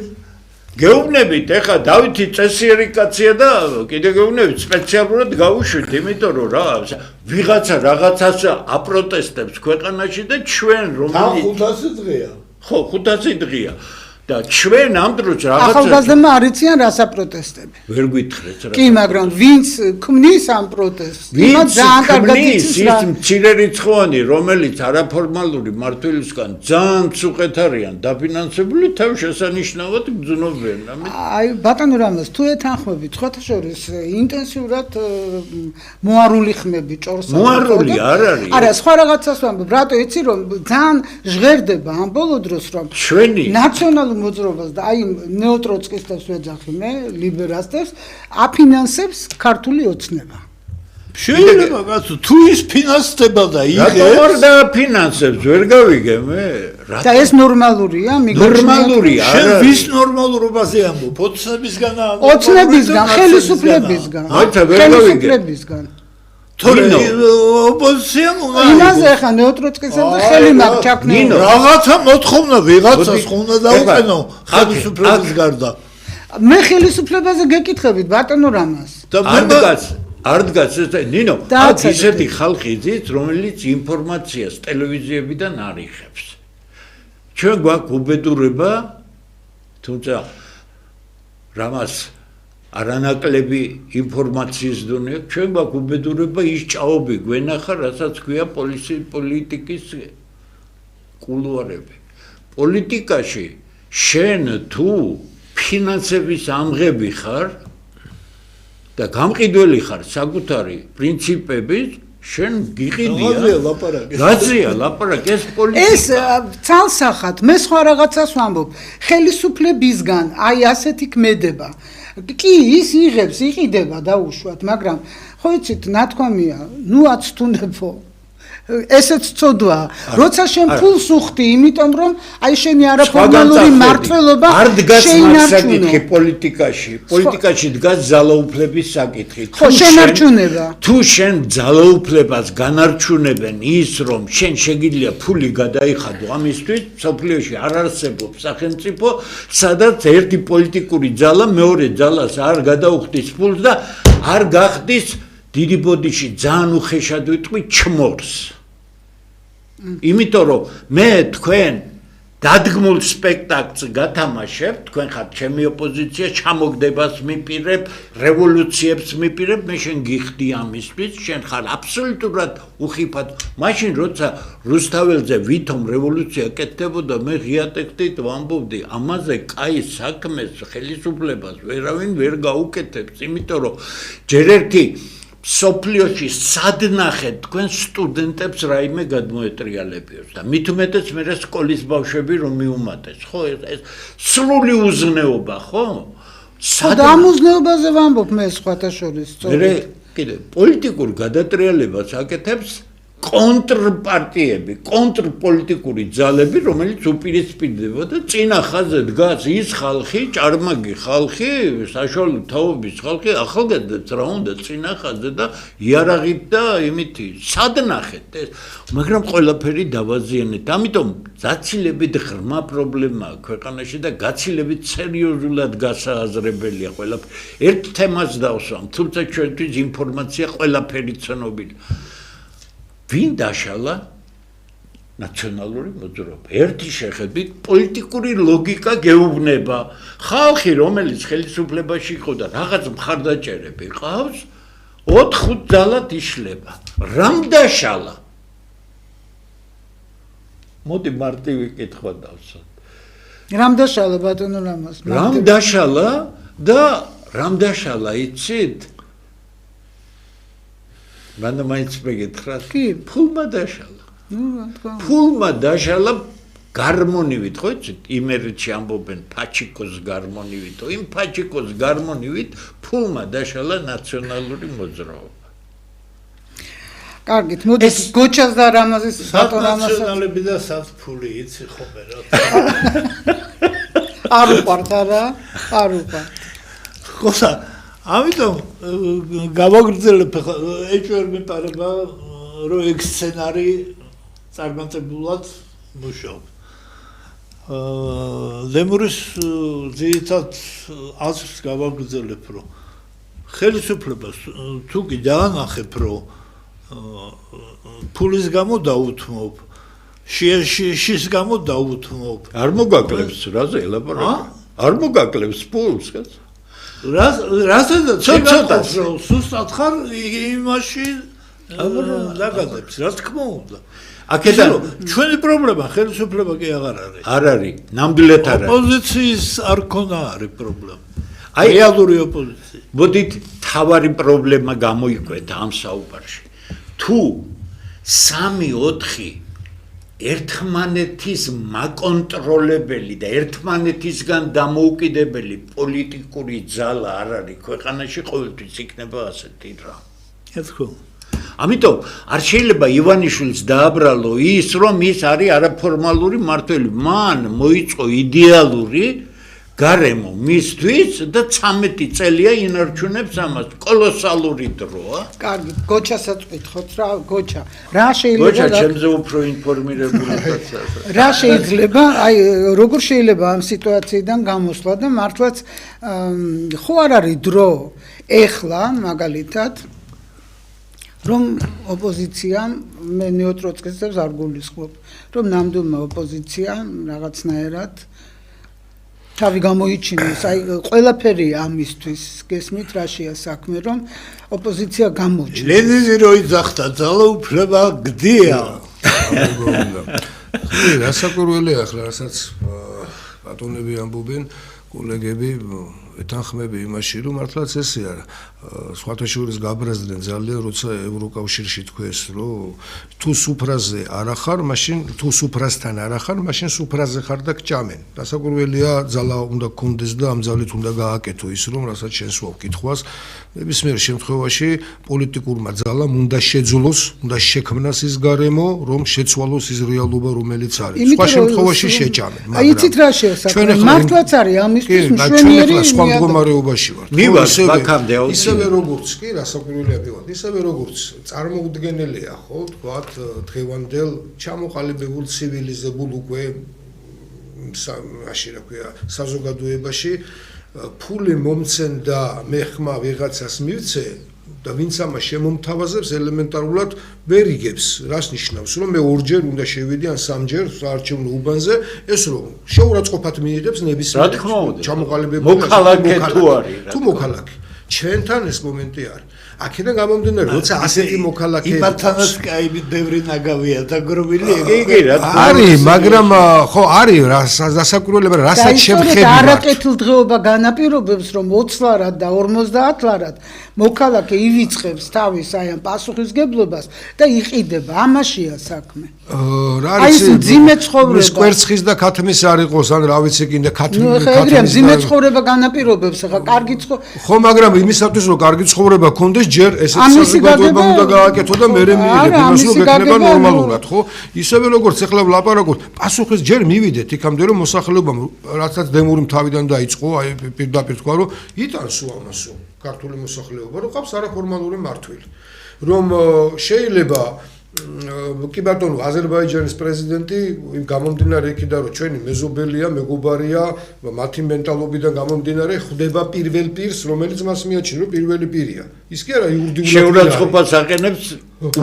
გეუბნებით, ეხა დავითი წესიერი კაცია და კიდე გეუბნებით სპეციალურად გავუშვით, იმიტომ რომ რა ვიღაცა რაღაცას აპროტესტებს ქვეყანაში და ჩვენ რომელიც 500 დღეა. ხო, 500 დღეა. და ჩვენ ამ დროს რაღაცა ახალგაზრდებმა არ იციან რას აპროტესტები. ვერ გითხრეთ რა. კი, მაგრამ ვინც ქმნის ამ პროტესტს, იმათ ძალიან კარგად იცის რა. ის მცირე რიცხვოვანი, რომელიც არაფორმალური მმართველისგან ძალიან მწუხეთ არიან დაფინანსებული, თავშესანიშნავად გძნობენ. აი, ბატონო რამაზ, თუ ეთანხმებით, სხვათა შორის ინტენსიურად მოარული ხმები ჭორს. მოარული არ არის. არა, სხვა რაღაცას ვამბობ, რატო იცი რომ ძალიან ჟღერდება ამ ბოლო დროს რომ ჩვენი ნაციონალურ მოძრაობას და აი ნეოტროცკისტებს ვეძახი მე, ლიბერალებს აფინანსებს ქართული ოცნება. შეიძლება კაცო, თუ ის ფინანსდება და რატომ არ იღებს, დააფინანსებს, ვერ გავიგე მე. და ეს ნორმალურია, ნორმალურია, შენ არ ვის ნორმალურობაზე ამბობ? ოცნებისგან ამბობ? ოცნებისგან, ხელისუფლებისგან. მოიცა, ვერ გავიგე. ხელისუფლებისგან. თორე ნინო. ოპოზიციამ უნდა იმაზე ხა ნეოტროცკისტებს და ხელი მაქვს ჩაქნილი. ნინო. რაღაცა მოთხოვნა ვიღაცას მოდი, უნდა დაუყენო ეხლა, ხელისუფლების გარდა. მე ხელისუფლებაზე გეკითხებით ბატონო რამას. და არ დგას ეს ნინო, აქ დააცადეთ. ისეთი ხალხი ძით, რომელიც ინფორმაციას ტელევიზიებიდან არ იღებს. ჩვენ გვაქვს უბედურება, თუმცა რამას არანაკლები ინფორმაციის დონე, ჩვენ გვაქვს უბედურება ის ჭაობი გვენახა, რასაც ქვია პოლიტიკის კულუარები. პოლიტიკაში შენ თუ ფინანსების ამღები ხარ და გამყიდველი ხარ საკუთარი პრინციპებით, შენ გიყიდია. გაზია ლაპარაკი ეს ეს პოლიტიკა. ცალსახად მე სხვა რაღაცას ვამბობ. ხელისუფლებისგან აი ასეთი ქმედება. კი, ის იღებს, იყიდება დაუშვათ, მაგრამ ხო იცით, ნათქვამია, ნუ აცთუნებო. ესეც ცოდვაა. როცა შენ ფულს უხდი, იმიტომ რომ აი შენი არაფორმალური მმართველობა არ დგას შეინარჩუნო. საკითხი პოლიტიკაში. პოლიტიკაში დგას ძალაუფლების საკითხი. ხო, შენარჩუნება. თუ შენ ძალაუფლებას განარჩუნებენ ის, რომ შენ შეგიძლია ფული გადაიხადო ამისთვის, სოფლიოში არ არსებობს სახელმწიფო, სადაც ერთი პოლიტიკური ძალა მეორე ძალას არ გადაუხდის ფულს და არ გახდის დიდი ბოდიში ძალიან უხეშად ვიტყვი ჩმორს. იმიტომ რომ მე თქვენ დადგმულ სპექტაკლს გათამაშებ, თქვენ ხართ ჩემი ოპოზიცია, ჩამოგდებას მიპირებ, რევოლუციებს მიპირებ, მე შენ გიხდი ამისთვის, შენ ხარ აბსოლუტურად უხიფად. მაშინ როცა რუსთაველზე ვითომ რევოლუცია კეთდებოდა, მე ღია ტექსტით ვამბობდი, ამაზე კაი საქმეს, ხელისუფლებას ვერავინ ვერ გაუკეთებს, იმიტომ რომ ჯერ ერთი სოფლიოში სადნახეთ თქვენ სტუდენტებს რაიმე გადმოეტრიალებიოს და მით უმეტეს მე სკოლის ბავშვები რომ მიუმატეს, ხო ეს სრული უზნეობა, ხო? და ამ უზნეობაზე ვამბობ მე სხვათა შორის, სწორედ. მე კიდე პოლიტიკურ გადატრიალებას აკეთებს კონტრპარტიები, კონტრპოლიტიკური ძალები, რომელიც უპირისპირდება და წინა ხაზზე დგას ის ხალხი, ჭარმაგი ხალხი, საშუალო თაობის ხალხი, ახალგაზრდებს რა უნდა წინა ხაზზე და იარაღით და იმითი სადნახეთ ეს, მაგრამ ყველაფერი დავაზიანეთ. ამიტომ გაცილებით ღრმა პრობლემაა ქვეყანაში და გაცილებით სერიოზულად გასააზრებელია ყველაფერი. ერთ თემას დავსვამ, თუმცა ჩვენთვის ინფორმაცია ყველაფერი ცნობილია. ვინ დაშალა ნაციონალური მოძრაობა? ერთი შეხედვით პოლიტიკური ლოგიკა გეუბნება. ხალხი, რომელიც ხელისუფლებაში იყო და რაღაც მხარდაჭერები ყავს, 4-5 ძალად იშლება. რამ დაშალა? მოდი მარტივი კითხვა დავსვათ. რამ დაშალა ბატონო რამას? რამ დაშალა და რამ დაშალა იცით? მანდა მაინც მეკითხრათ. კი. ფულმა დაშალა. ნუ რა თქვა. ფულმა დაშალა გარმონივით, ხო იცით? იმერეთში ამბობენ ფაჩიკოს გარმონივით, იმ ფაჩიკოს გარმონივით ფულმა დაშალა ნაციონალური მოძრაობა. კარგით, მოდით გოჩას და რამაზის ბატონ რამასაც ნაციონალები და საფული იცი ხოლმე რა. არ უყვართ არა? არ უყვართ. ხოსა, ამიტომ გავაგრძელებ ეჭვერ მეპარება რომ ეგ სცენარი წარმატებულად მუშაობს. ლემურის ძირითად აზრს გავაგრძელებ, რომ ხელისუფლებას თუ კი დაანახებ, რომ ფულის გამო დაუთმობ, შიშის გამო დაუთმობ. არ მოგაკლებს რაზე ელაპარაკე? არ მოგაკლებს ფულს, კაც? რასადა ცოტა სუსტად ხარ იმაში დაგადებს, რა თქმა უნდა. აქედან ჩვენი პრობლემა ხელისუფლება კი აღარ არის. არ არის, ნამდვილად არ არის. ოპოზიციის არ ქონა არის პრობლემა. აი, რეალური ოპოზიცია. მოდით თავარი პრობლემა გამოიკვეთა ამ საუბარში. თუ 3-4 ერთმანეთის მაკონტროლებელი და ერთმანეთისგან დამოუკიდებელი პოლიტიკური ძალა არ არის ქვეყანაში, ყოველთვის იქნება ასეთი რა. ეთქო. ამიტომ არ შეიძლება ივანიშვილს დააბრალო ის, რომ ის არის არაფორმალური მმართველი. მან მოიწყო იდეალური გარემო მისთვის და 13 წელია ინარჩუნებს ამას. კოლოსალური დროა. კარგი, გოჩასაც ვკითხოთ რა, გოჩა. რა შეიძლება გოჩა, ჩემზე უფრო ინფორმირებული კაცია. რა შეიძლება, აი როგორ შეიძლება ამ სიტუაციიდან გამოსვლა და მართლაც ხო არ არის დრო ეხლა მაგალითად რომ ოპოზიციამ მე ნეოტროცკისტებს არ გულისხმობ, რომ ნამდვილმა ოპოზიციამ რაღაცნაირად თავი გამოიჩინოს, აი ყველაფერი ამისთვის გესმით რაშია საქმე, რომ ოპოზიცია გამოჩნდეს. ლენინი რო იძახდა, ძალაუფლება გდია. რასაკვირველია ახლა, რასაც ბატონები ამბობენ, კოლეგები ეთანხმები იმაში, რომ მართლაც ესე არა. სხვათა შორის გაბრაზდნენ ძალიან, როცა ევროკავშირში თქვეს, რომ თუ სუფრაზე არ ახარ, მაშინ თუ სუფრასთან არ ახარ, მაშინ სუფრაზე ხარ და გჭამენ. რასაკვირველია, ძალა უნდა გქონდეს და ამ ძალით უნდა გააკეთო ის, რომ რასაც შენს ვკითხვას, ნებისმიერ შემთხვევაში პოლიტიკურმა ძალამ უნდა შეძლოს, უნდა შექმნას ის გარემო, რომ შეცვალოს ის რეალობა, რომელიც არის. სხვა შემთხვევაში შეჭამენ. აი იცით რა შეასახმე? მართლაც არის ამისთვის მშვენიერი სხვა მდგომარეობაში ვართ. მივას ბაქამდე ისევე როგორც კი რასაკვირველია მივად, ისევე როგორც წარმოუდგენელია, ხო, თქვათ დღევანდელ ჩამოყალიბებულ ცივილიზებულ უკვე მაშინ რა ქვია, საზოგადოებაში ფული მომცენ და მე ხმა ვიღაცას მივცე და ვინც ამას შემომთავაზებს ელემენტარულად ვერ იგებს, რას ნიშნავს, რომ მე ორჯერ უნდა შევიდე ან სამჯერ საარჩევნო უბანზე, ეს რომ შეურაცხყოფად მიიღებს ნებისმიერ ჩამოყალიბებულ მოქალაქე თუ არის თუ მოქალაქე ჩვენთან ეს მომენტი არის. აქედან გამომდინარე, როცა ასეთი მოქალაქე იმათანაც კაი ბევრი ნაგავია დაგროვილი. კი, რა თქმა არის, მაგრამ ხო არის რასაკვირველია, რასაც შევხედავ. არაკეთილ დღეობა განაპირობებს, რომ 20 ლარად და 50 ლარად მოქალაქე ივიწყებს თავის აი ამ პასუხისგებლობას და იყიდება. ამაშია საქმე. რა აი ეს მძიმე ცხოვრება. ეს კვერცხის და ქათმის არ იყოს, ან რა ვიცი კიდე ქათმის. ხა მძიმე ცხოვრება განაპირობებს, ხა კარგი ხო, მაგრამ იმისათვის რომ კარგი ცხოვრება გქონდეს, ჯერ ესეც საზოგადოება უნდა გააკეთო და მე მიიღებ იმას, რომ გექნება ნორმალურად, ხო? ისევე როგორც ახლა ვლაპარაკობ, პასუხის ჯერ მივიდეთ იქამდე, რომ მოსახლეობამ რასაც დემური თავიდან დაიწყო, აი პირდაპირ თქვა, რომ იტანსო ამასო ქართული მოსახლეობა, რომ ყავს არაფორმალური მმართველი. რომ შეიძლება კი ბატონო, აზერბაიჯანის პრეზიდენტი გამომდინარე იქიდან, რომ ჩვენი მეზობელია, მეგობარია, მათი მენტალობიდან გამომდინარე ხვდება პირველ პირს, რომელიც მას მიაჩნია, რომ პირველი პირია. ის კი არა იურიდიულად შეურაცხყოფას აყენებს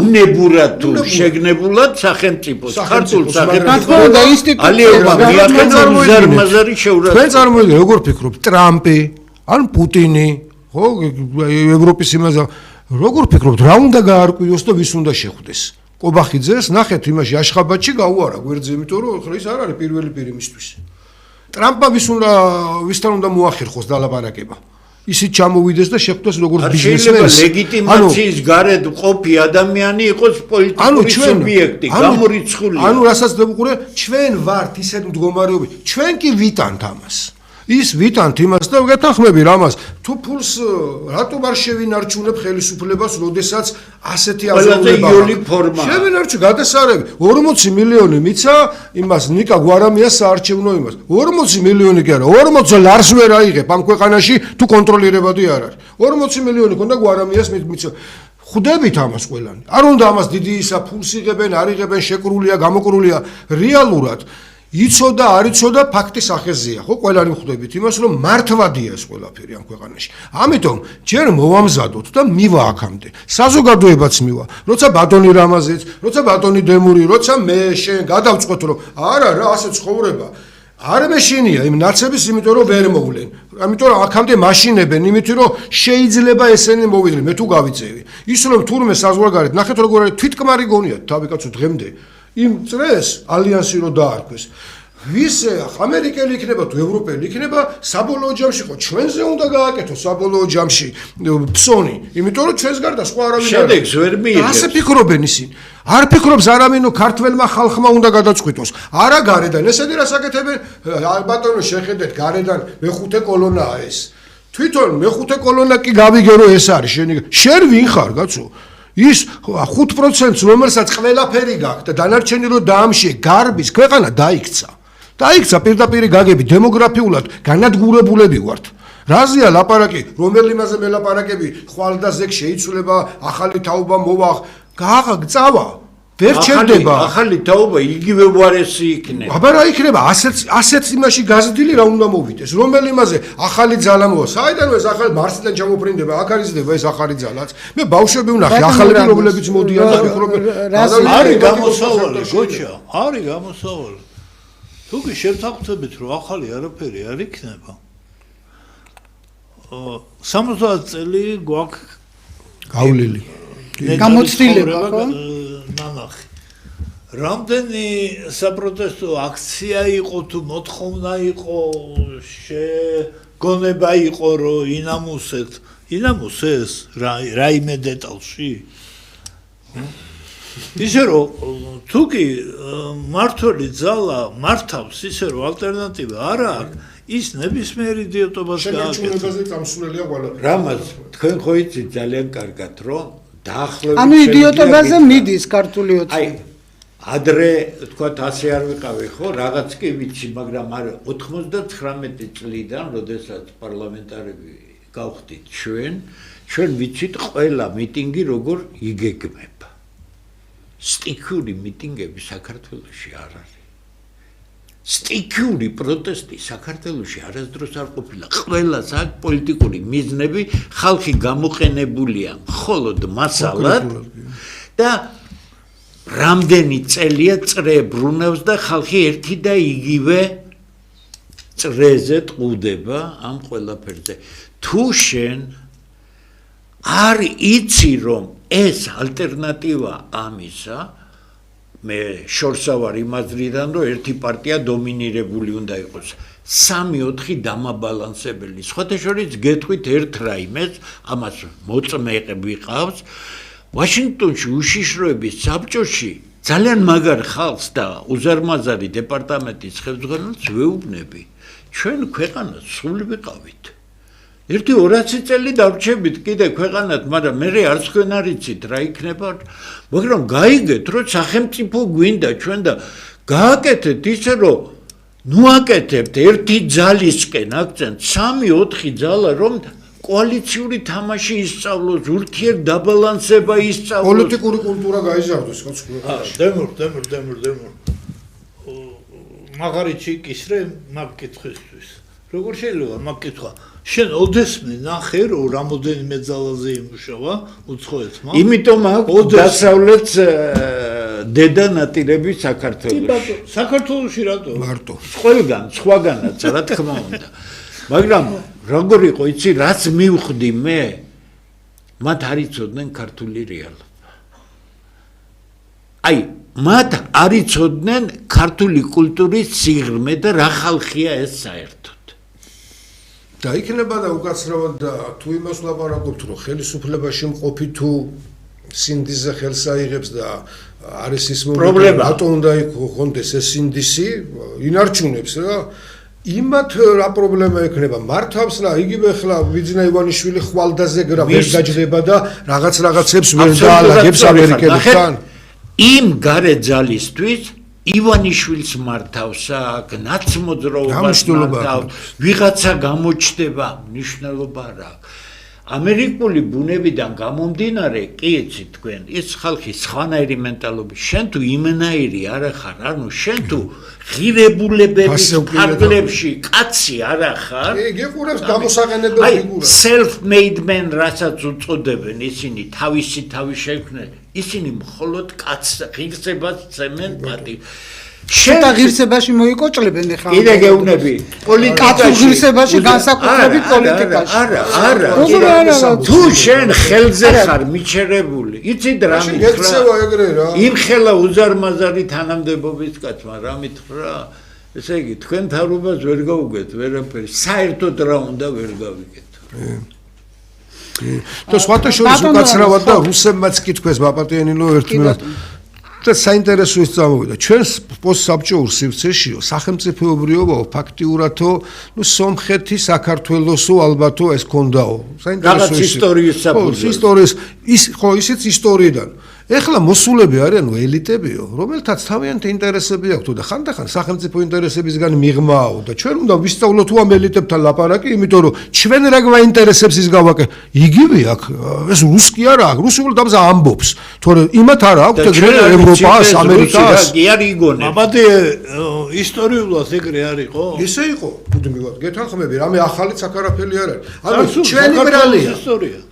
უნებურად თუ შეგნებულად სახელმწიფოს, ქართულ სახელმწიფოს. ალიევა მიაყენა მზარმაზარი შეურაცხყოფა. თქვენ წარმოიდგინეთ, როგორ ფიქრობ, ტრამპი, ან პუტინი, ხო, ევროპის იმაზე როგორ ფიქრობთ, რა უნდა გაარკვიოს და ვის უნდა შეხვდეს? კობახიძეს ნახეთ იმაში აშხაბადში გაუარა გვერდზე, იმიტომ რომ ხლა ის არ არის პირველი პირი მისთვის. ტრამპმა ვისთან უნდა მოახერხოს დალაპარაკება. ისიც ჩამოვიდეს და შეხვდეს როგორც ბიზნესმენი. ლეგიტიმაციის გარეთ ყოფი ადამიანი იყოს პოლიტიკური სუბიექტი, გამორიცხული. ანუ რასაც დავუყურე, ჩვენ ვართ ისეთ მდგომარეობაში, ჩვენ კი ვიტანთ ამას. ის ვიტანთ იმას და გეთანხმები რამას თუ ფულს რატომ არ შევინარჩუნებ ხელისუფლებას, როდესაც ასეთი აზროვნება შევინარჩუნე გადასარევი 40 მილიონი მიცა იმას ნიკა გვარამიას საარჩევნო იმას 40 მილიონი კი არა 40 ლარს ვერ აიღებ ამ ქვეყანაში თუ კონტროლირებადი არ არის 40 მილიონი ქონდა გვარამიას მიცა ხვდებით ამას ყველანი არ უნდა ამას დიდი ისა ფულს იღებენ არ იღებენ შეკრულია გამოკრულია რეალურად იცოდა, არ იცოდა, ფაქტი სახეზეა, ხო, ყველანი ხვდებით იმას, რომ მართვადია ეს ყველაფერი ამ ქვეყანაში. ამიტომ ჯერ მოვამზადოთ და მივა აქამდე. საზოგადოებაც მივა. როცა ბატონი რამაზეც, როცა ბატონი დემური, როცა მე შენ გადავწყვეტ, რომ არა რა, ასე ცხოვრება. არ მეშინია იმ ნაცების, იმიტომ რომ ვერ მოვლენ. ამიტომ აქამდე მაშინებენ, იმიტომ რომ შეიძლება ესენი მოვიდნენ, მე თუ გავიწევი. ის რომ თურმე საზღვარგარეთ, ნახეთ როგორ არის თვითკმარი გონიათ თავი კაცო დღემდე. იმ წრეს ალიანსი რო დაარქვეს. ვის ამერიკელი იქნება თუ ევროპელი იქნება, საბოლოო ჯამში ხო ჩვენზე უნდა გააკეთოს საბოლოო ჯამში ფსონი, იმიტომ რომ ჩვენს გარდა სხვა არავინ არ არის. შედეგს ვერ მიიღებს. ასე ფიქრობენ ისინი. არ ფიქრობს არავინო ქართველმა ხალხმა უნდა გადაწყვიტოს. არა გარედან, ესენი რას აკეთებენ? ბატონო შეხედეთ, გარედან მეხუთე კოლონაა ეს. თვითონ მეხუთე კოლონა კი გავიგე რომ ეს არის შენი. შენ ვინ ხარ, კაცო? ის 5%-ს რომელსაც ყველაფერი გაქვს და დანარჩენი რომ დაამშე გარბის ქვეყანა დაიქცა. დაიქცა პირდაპირ გაგები დემოგრაფიულად განადგურებულები ვართ. რაზეა ლაპარაკი, რომელი იმაზე მელაპარაკები, ხვალ და ზეგ შეიცვლება, ახალი თაობა მოვა, გაღწავა. ვერ ჩერდება. ახალი თაობა იგივე უარესი იქნება. აბა რა იქნება? ასეთ იმაში გაზრდილი რა უნდა მოვიდეს? რომელი იმაზე ახალი ძალა მოვა? საიდან ეს ახალი მარსიდან ჩამოფრინდება? აქ არის დება ეს ახალი ძალაც. მე ბავშვები ვნახე, ახალები რომლებიც მოდიან და ფიქრობენ, არის გამოსავალი, გოჩა, არის გამოსავალი. თუ კი შევთანხმდებით, რომ ახალი არაფერი არ იქნება. 70 წელი გვაქვს გავლილი. გამოცდილება, ხო? ნანახი. რამდენი საპროტესტო აქცია იყო თუ მოთხოვნა იყო, შეგონება იყო, რომ ინამუსეს რაიმე დეტალში. ისე რომ თუ კი მართველი ძალა მართავს, ისე რომ ალტერნატივა არ აქვს, ის ნებისმიერ იდიოტობას გააკეთებს. შეგეჭუნებაზე წამსვლელია ყველაფერი. რამაც თქვენ ხო იცით ძალიან კარგად, რომ დაახლოებით ანუ იდიოტობაზე მიდის ქართული აი ოცნება. ადრე თქვათ ასე არ ვიყავი ხო, რაღაც კი ვიცი, მაგრამ არ 99 წლიდან, როდესაც პარლამენტარები გავხდით ჩვენ ვიცით ყველა მიტინგი როგორ იგეგმება. სტიქიური მიტინგები საქართველოში არ არის. სტიქიური პროტესტი საქართველოში არასდროს არ ყოფილა. ყველა საკ პოლიტიკური მიზნები ხალხი გამოყენებულია მხოლოდ მასალად და რამდენი წელია წრე ბრუნავს და ხალხი ერთი და იგივე წრეზე ტყუდება ამ ყველაფერზე. თუ შენ არ იცი რომ ეს ალტერნატივა ამისა, მე შორსა ვარ იმაზრიდან, რომ ერთი პარტია დომინირებული უნდა იყოს. 3-4 დამაბალანსებელი. სხვათა შორის გეტყვით ერთ რაიმეს, ამას მოწმეები ყავს. ვაშინგტონში უშიშროების საბჭოში ძალიან მაგარ ხალხს და უზარმაზარი დეპარტამენტის ხელმძღვანელს ვეუბნები. ჩვენ ქვეყანას სულ ვიყავით. 1-200 წელი დავრჩებით კიდე ქვეყანად, მაგრამ მე არც თქვენ არ იცით რა იქნება, მაგრამ გაიგეთ, რომ სახელმწიფო გვინდა ჩვენ და გააკეთეთ ისე, რომ ნუ აკეთებთ ერთი ძალისკენ აქცენტ, 3-4 ძალა, რომ კოალიციური თამაში ისწავლოს, ურთიერთდაბალანსება ისწავლოს. პოლიტიკური კულტურა გაიზარდოს ხო ქვეყანაში. დემურ. მაგარი ჩიკისრე მაგ კითხვისთვის. როგორ შეიძლება მაგ კითხვა? შენ ოდესმე ნახე, რომ რამოდენიმე ძალაზე იმუშავა უცხოეთმა. იმიტომ აქვს დასავლეთ დედა ნატირები საქართველოში. საქართველოში რატო? მარტო. ყველგან, სხვაგანაც, რა თქმა უნდა. მაგრამ როგორ იყო, იცი, რაც მივხვდი მე, მათ არ იცოდნენ ქართული რეალობა. აი, მათ არ იცოდნენ ქართული კულტურის სიღრმე და რა ხალხია ეს საერთოდ. და იქნება და უკაცრავად და თუ იმას ვლაპარაკობთ, რომ ხელისუფლებაში მყოფი თუ სინდისზე ხელს აიღებს და არის ის პრობლემა. რატო უნდა იქონდეს ეს სინდისი, ინარჩუნებს რა. იმათ რა პრობლემა ექნება? მართავს რა, იგივე ხლა ვიძინა ივანიშვილი ხვალდაზე გრა ვერ გაჯდება და რაღაცებს ვერ დაალაგებს ამერიკელებთან. იმ გარე ძალისთვის ივანიშვილს მართავს აქ, ნაცმოძრაობას მართავს, ვიღაცა გამოჩდება, მნიშვნელობა რა. ამერიკული ბუნებიდან გამომდინარე, კი იცით თქვენ, ის ხალხი სხვანაირი მენტალობის, შენ თუ იმენაირი არ ახარ, ანუ შენ თუ ღირებულებების ფარგლებში კაცი არ ახარ, გიყურებს გამოსაყენებელი ფიგურა. self-made man რასაც უწოდებენ ისინი თავისი შექმნენ, ისინი მხოლოდ კაცს ღირსებას ცემენ პატივ. შეტა ღირსებაში მოიკოჭლებენ ეხლა. კიდე გეუბნები, კაცურ ღირსებაში განსაკუთრებით პოლიტიკაში. არა. თუ შენ ხელზე ხარ მიჩერებული, იცით რა გექცევა ეგრე რა. იმხელა უზარმაზარი თანამდებობის კაცმა რა მითხრა? ესე იგი, თქვენ თავრობას ვერ გაუგეთ ვერაფერი, საერთოდ რა უნდა ვერ გავიგეთ. და სხვათა შორის უკაცრავად და რუსებმაც კითხვეს ბაპატიანინო ერთმანეთს და საინტერესო ის წამოვიდა. ჩვენს პოსტსაბჭოურ სივრცეშიო სახელმწიფოებრიობაო ფაქტიურათო, სომხეთი, საქართველოსო ალბათო ეს ქონდაო. რაღაც ისტორიის საფუძველი. ისტორიის ისიც ისტორიიდან. ეხლა მოსულები არიანო ელიტებიო, რომელთაც თავიანთი ინტერესები აქვს და ხანდახან სახელმწიფო ინტერესებისგან მიღმაო და ჩვენ უნდა ვისწავლოთ ამ ელიტებთან ლაპარაკი, იმიტომ რომ ჩვენ რა გვაინტერესებს ის გავაკე. იგივე აქ ეს რუსკი არა აქვს, რუსულ დამზა ამბობს, თორე იმათ არა აქვს ეგრე ევროპას, ამერიკას. კი არ იგონებს. აბადე ისტორიულად ეგრე არ იყო? ისე იყო, მუდმივად გეთანხმები, რამე ახალიც აქ არაფერი არ არის. ანუ ჩვენი ბრალია.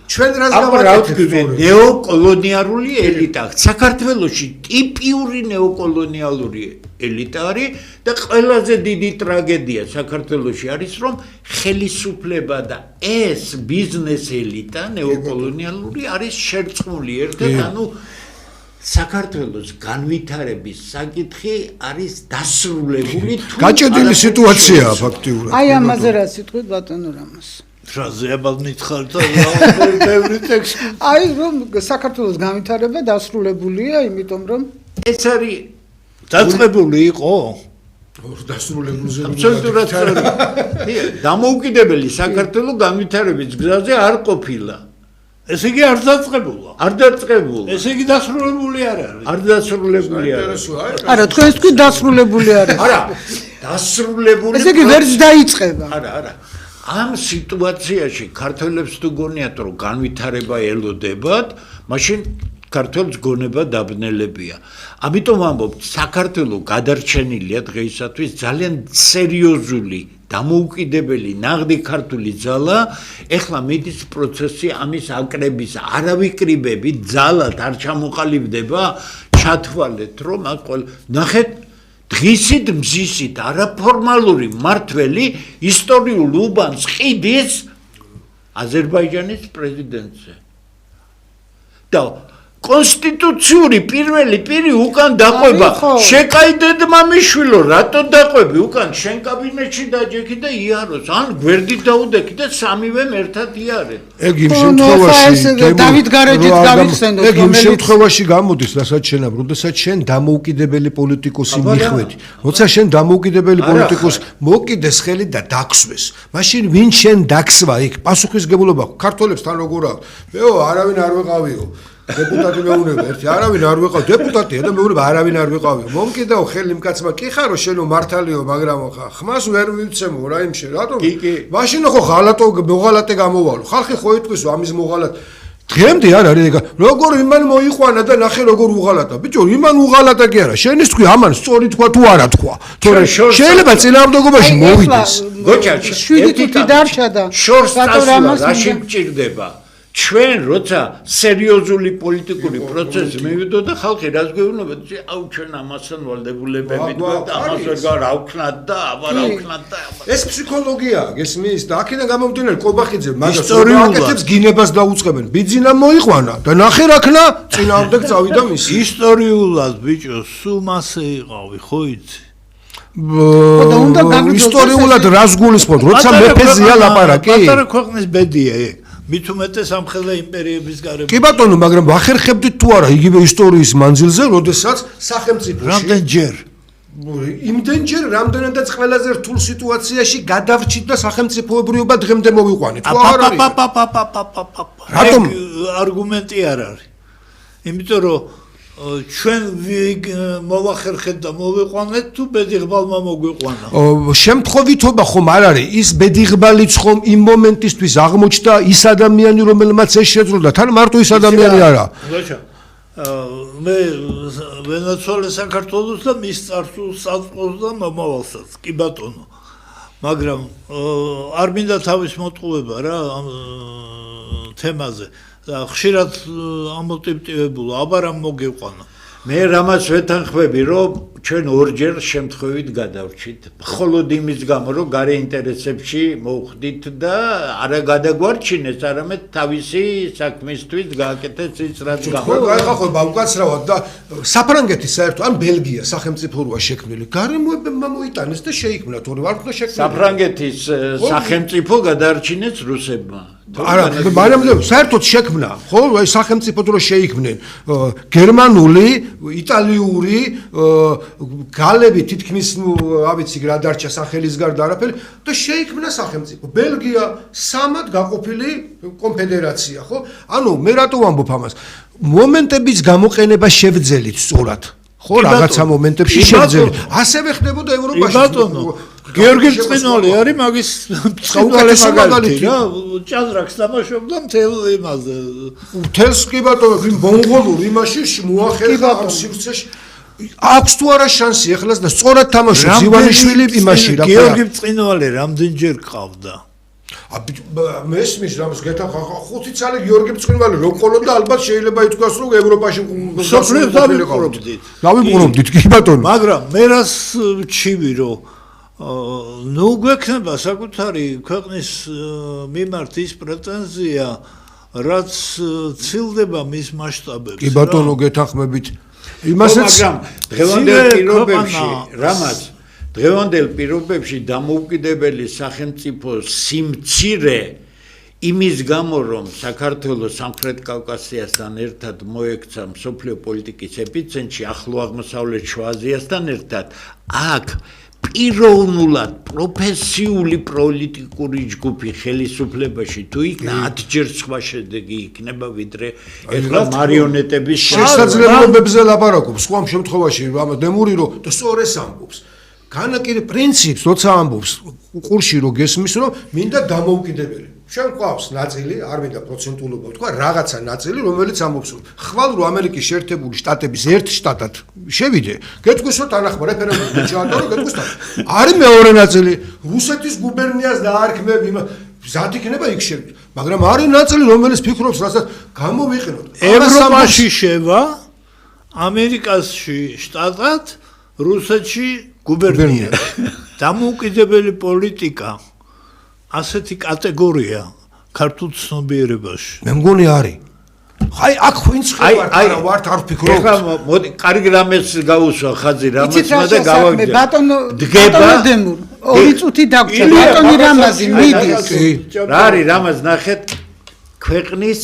ჩვენ რას გავაკეთებთ? ნეოკოლონიალური ელიტა. საქართველოში ტიპიური ნეოკოლონიალური ელიტა არის და ყველაზე დიდი ტრაგედია საქართველოში არის, რომ ხელისუფლება და ეს ბიზნეს ელიტა ნეოკოლონიალური არის შერწყმული ერთად, ანუ საქართველოს განვითარების საკითხი არის დასრულებული თუ გაჭედილი სიტუაციაა ფაქტიურად. აი ამაზე რა სიტყვით ბატონო რამოს. რაზე აბალნითხარ და ბევრი ტექსტი. აი რომ საქართველოს განვითარება დასრულებულია, იმიტომ რომ ეს არის დაწყებული იყო? დასრულებულზე აბსოლუტურად დამოუკიდებელი საქართველოს განვითარების გზაზე არ ყოფილა. ესე იგი არ დაწყებულა. არ დაწყებულა. ესე იგი დასრულებული არ არის. არ დასრულებული არის. არა, თქვენს თქვი დასრულებული არის. არა, დასრულებული. ესე იგი ვერც დაიწყება. არა. ამ სიტუაციაში ქართველებს თუ გონიათ რომ განვითარება ელოდებათ, მაშინ ქართველს გონება დაბნელებია. ამიტომ ამბობთ, საქართველოს გადარჩენილია დღეისათვის ძალიან სერიოზული, დამოუკიდებელი, ნაღდი ქართული ძალა, ეხლა მიდის პროცესი ამის აკრების, არავიკრიბებით, ძალად არ ჩამოყალიბდება, ჩათვალეთ რომ აქ ნახეთ დღისით მზისით არაფორმალური მმართველი ისტორიულ უბანს ყიდის აზერბაიჯანის პრეზიდენტზე. და კონსტიტუციური პირველი პირი უკან დაყვება. შეკაიდეთ მამიშვილო, რატო დაყვები უკან? შენ კაბინეტში დაჯექი და იაროს. ან გვერდით დაუდექი და სამივემ ერთად იარეთ. ეგ იმ შემთხვევაში დავით გარეჯით გავიხსენოთ, ეგ იმ შემთხვევაში გამოდის, რასაც შენამ, როდესაც შენ დამოუკიდებელი პოლიტიკოსი მიხვედი. როცა შენ დამოუკიდებელი პოლიტიკოსი მოკიდეს ხელი და დაქსვეს. მაშინ ვინ შენ დაქსვა იქ? პასუხისგებლობა ქართველებსთან როგორ აქვს? მეო არავინ არ ვეყავიო. დეპუტატი მეუნება ერთი არავინ არ ვიყავ დეპუტატია და მეუნება არავინ არ ვიყავიო მომკიდაო ხელი მკაცმა კი ხარო შენო მართალიო მაგრამ ხმას ვერ მივცემო რა იმში რატომ მაშინ ხო ღალატო მოღალატე გამოვალო ხალხი ხო იტყვისო ამის მოღალატ დღემდე არ არის ეგ როგორ იმან მოიყვანა და ნახე როგორ უღალატა ბიჭო იმან უღალატა კი არა შენის თქვი ამან სწორი თქვა თუ არა თქვა თორე შეიძლება წინააღმდეგობაში მოვიდეს გოჩა 7 თვით დარჩა და შორს წასულა რაში მჭირდება ჩვენ როცა სერიოზული პოლიტიკური პროცესი მივიდო და ხალხი რას გვეუბნება აუ ჩვენ ამასთან ვალდებულებები და ამას ვერ გავქნათ და აბა რა ვქნათ და ეს ფსიქოლოგიაა გესმის და აქედან გამომდინარე კობახიძე მაგას აკეთებს გინებას დაუწყებენ ბიძინა მოიყვანა და ნახე რა ქნა წინააღმდეგ წავიდა მისი ისტორიულად ბიჭო სულ მასე იყავი ხო იცი ისტორიულად რას გულისხმობ როცა მეფეზეა ლაპარაკი პატარა ქვეყნის ბედია ეგ მით უმეტეს ამხელა იმპერიების გარემო. კი ბატონო, მაგრამ ვახერხებდით თუ არა იგივე ისტორიის მანძილზე, როდესაც სახელმწიფოში რამდენჯერ იმდენჯერ რამდენადაც ყველაზე რთულ სიტუაციაში გადავრჩით და სახელმწიფოებრიობა დღემდე მოვიყვანეთ. თუ არ არის? რატომ არგუმენტი არ არის? იმიტომ რომ ჩვენ მოვახერხეთ და მოვიყვანეთ თუ ბედიღბალმა მოგვიყვანა. შემთხვევითობა ხომ არ არის ის ბედიღბალიც ხომ იმ მომენტისთვის აღმოჩნდა ის ადამიანი რომელმაც ეს შეძლო და თან მარტო ის ადამიანი არა. გოჩა მე ვენაცვალე საქართველოს და მის წარსულს აწყობს და მომავალსაც კი ბატონო მაგრამ არ მინდა თავის მოტყუება რა ამ თემაზე და ხშირად ამოტივტივებულა აბა რამ მოგიყვანა მე რამაც ვეთანხმები რომ ჩვენ ორჯერ შემთხვევით გადავრჩით მხოლოდ იმის გამო რომ გარე ინტერესებში მოვხდით და არა გადაგვარჩინეს არამედ თავისი საქმისთვის გააკეთეთ ის რაც გამო აი ხო უკაცრავად და საფრანგეთის საერთო ან ბელგია სახელმწიფო როა შექმნილი გარემოებმა მოიტანეს და შეიქმნა თორე არ ხდა შექმნილი საფრანგეთის სახელმწიფო გადაარჩინეს რუსებმა არა მაგრამ საერთოდ შექმნა ხო აი სახელმწიფო დრო შეიქმნენ გერმანული იტალიური გალები თითქმის რა ვიცი რა დარჩა სახელის გარდა არაფერი და შეიქმნა სახელმწიფო ბელგია სამად გაყოფილი კონფედერაცია ხო ანუ მე რატო ვამბობ ამას მომენტების გამოყენება შევძელით სწორად ხო რაღაცა მომენტებში შევძელით ასევე ხდებოდა ევროპაში ბატონო გიორგი წყინვალი არის მაგის წყინვალის მაგალითი რა ჭადრაკს დამაშობდა მთელ იმაზე მთელს კი ბატონო მონღოლურ იმაში მოახერხა ამ სივრცეში აქვს თუ არა შანსი ეხლას და სწორად თამაშობს ივანიშვილი იმაში რა გიორგი წყინვალი რამდენჯერ ყავდა მესმის რამს გეთახა 5 წელი გიორგი წყინვალი რო ყოლოდა ალბათ შეიძლება ითქვას რომ ევროპაში სოფლიოს დავიბრუნდით კი ბატონო მაგრამ მე რას ვჩივი რომ ნუ გვექნება საკუთარი ქვეყნის მიმართ ის პრეტენზია რაც ცილდება მის მასშტაბებში კი ბატონო გეთანხმებით იმასაც მაგრამ დღევანდელ პირობებში რამაც დღევანდელ პირობებში დამოუკიდებელი სახელმწიფო სიმცირე იმის გამო რომ საქართველოს სამხრეთ კავკასიასთან ერთად მოექცა მსოფლიო პოლიტიკის ეპიცენტრში ახლო აღმოსავლეთ შუა აზიასთან ერთად აქ პიროვნულად პროფესიული პოლიტიკური ჯგუფი ხელისუფლებაში თუ იქნა 10ჯერ სხვა შედეგი იქნება ვიდრე ეხლა მარიონეტების შესაძლებლობებზე ლაპარაკობს სხვა შემთხვევაში ამ დემური რომ და სწორ ეს ამბობს განაკიდე პრინციპს როცა ამბობს ყურში რო გესმის რომ მინდა დამოუკიდებელი შენ ყავს ნაწილი არ მინდა პროცენტულობა თქვა რაღაცა ნაწილი რომელიც ამბობს რომ ხვალ რო ამერიკის შეერთებული შტატების ერთ შტატად შევიდე გეტყვის რომ თანახმა რეფერენდუმი ჩაატარო გეტყვის არის მეორე ნაწილი რუსეთის გუბერნიას დაარქმევი ზად იქნება იქ შევიდე მაგრამ არის ნაწილი რომელიც ფიქრობს რასაც გამოვიყენოთ ევროპაში შევა ამერიკაში შტატად რუსეთში გუბერნია დამოუკიდებელი პოლიტიკა ასეთი კატეგორია ქართულ ცნობიერებაში. მე მგონი არის. აი აქ ვინც ვართ არ ვფიქრობ. ეხლა მოდი კარგი რამეს გავუსვა ხაზი რამესმა და გავაგზავნე. ბატონო დემურ 2 წუთი დაგჭირ ბატონი რამაზი მიდის. რა არის რამაზ ნახეთ ქვეყნის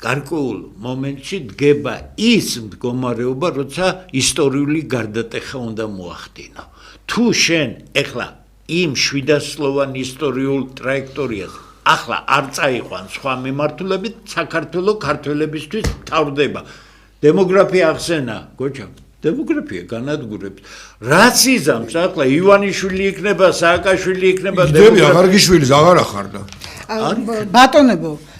გარკვეულ მომენტში დგება ის მდგომარეობა, როცა ისტორიული გარდატეხა უნდა მოახდინო. თუ შენ ეხლა იმ 700-სლოვან ისტორიულ ტრაექტორიას ახლა არ წაიყვან სხვა მიმართულებით საქართველოს ქართველებისთვის თავდება დემოგრაფია ახსენა გოჩა დემოგრაფია განადგურებს რაც იზამს ახლა ივანიშვილი იქნება სააკაშვილი იქნება დემოგრაფია ვარგიშვილის აღარ ახარდა